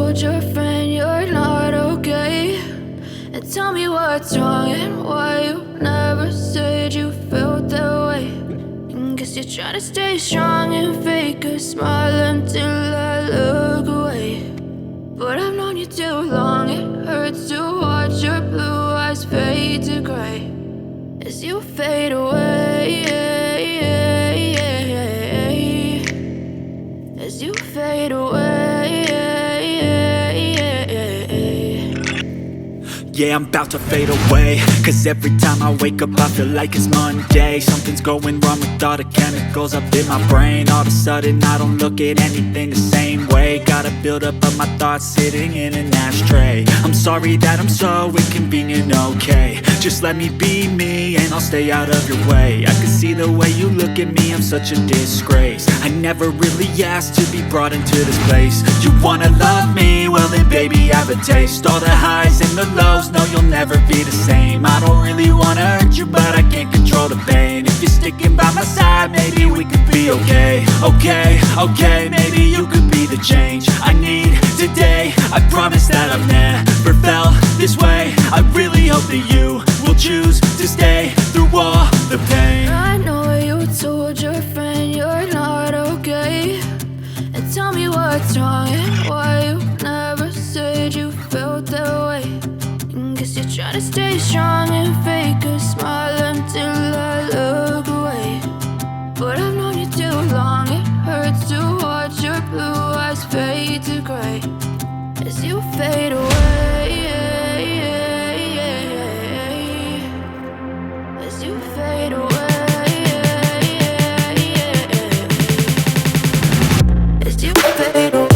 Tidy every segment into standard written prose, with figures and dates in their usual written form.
told your friend you're not okay, and tell me what's wrong and why you never said you felt that way. And guess you're trying to stay strong and fake a smile until I look away. But I've known you too long, it hurts to watch your blue eyes fade to gray as you fade away, as you fade away. Yeah, I'm about to fade away, cause every time I wake up I feel like it's Monday. Something's going wrong with all the chemicals up in my brain. All of a sudden I don't look at anything the same way. Gotta build up of my thoughts sitting in an ashtray. I'm sorry that I'm so inconvenient, okay. Just let me be me and I'll stay out of your way. I can see the way you look at me, I'm such a disgrace. I never really asked to be brought into this place. You wanna love me? Well then baby, have a taste. All the highs and the lows, no, you'll never be the same. I don't really wanna hurt you, but I can't control the pain. If you're sticking by my side, maybe we could be okay. Okay, maybe you could be the change I need today. I promise that I've never felt this way. I really hope that you will choose to stay through all the pain. I know you told your friend you're not okay, and tell me what's wrong and why you never said you felt that way. And guess you're trying to stay strong and fake a smile until I look away. But I've known you too long, it hurts to watch your blue eyes fade to gray as you fade away, as you fade away. As you fade away.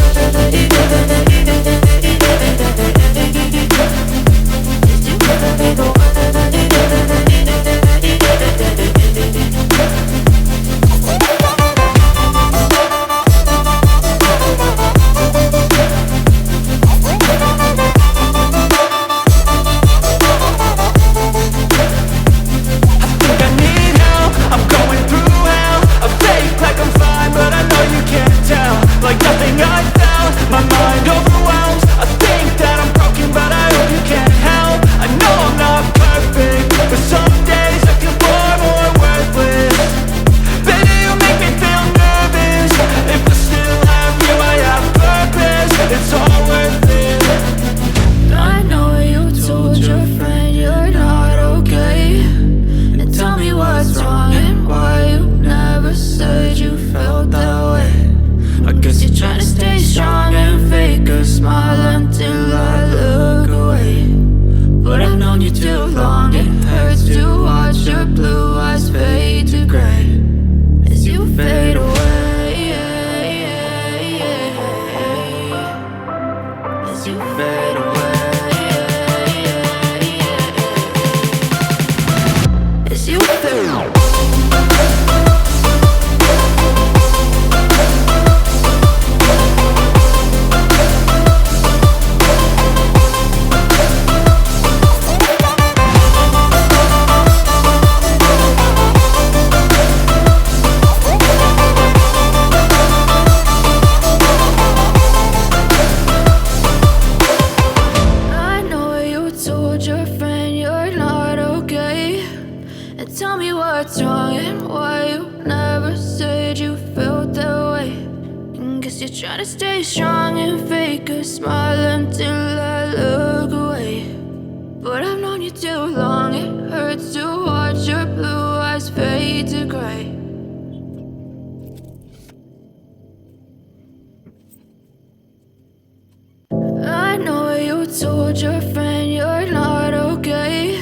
I know you told your friend you're not okay,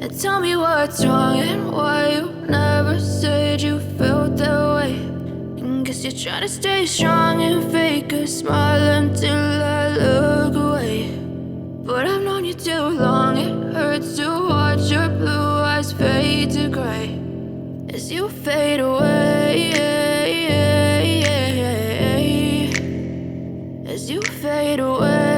and tell me what's wrong and why you never said you felt that way. And guess you're trying to stay strong and fake a smile until I look away. But I've known you too long, it hurts to watch your blue eyes fade to gray as you fade away, as you fade away.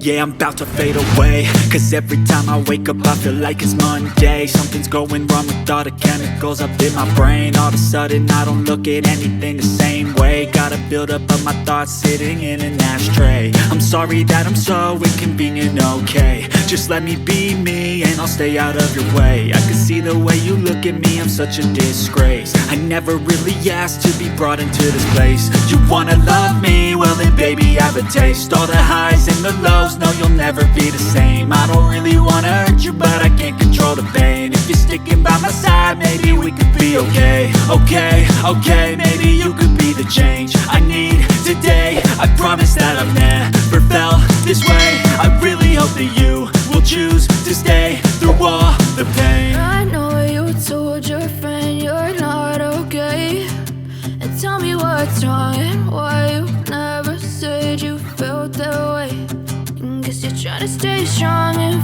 Yeah, I'm about to fade away, cause every time I wake up I feel like it's Monday. Something's going wrong with all the chemicals up in my brain. All of a sudden I don't look at anything the same way. Got a buildup of my thoughts sitting in an ashtray. I'm sorry that I'm so inconvenient, okay. Just let me be me and I'll stay out of your way. I can see the way you look at me, I'm such a disgrace. I never really asked to be brought into this place. You wanna love me? Well then baby I have a taste. All the highs and the lows, no you'll never be the same. I don't really wanna hurt you but I can't control the pain. If you're sticking by my side, maybe we could be okay. Okay, maybe you could be the change I need today. I promise that I've never felt this way. I really hope that you will choose to stay through all the pain. I know you told your friend you're not okay, and tell me what's wrong and why you never said you felt that way. Guess you're trying to stay strong and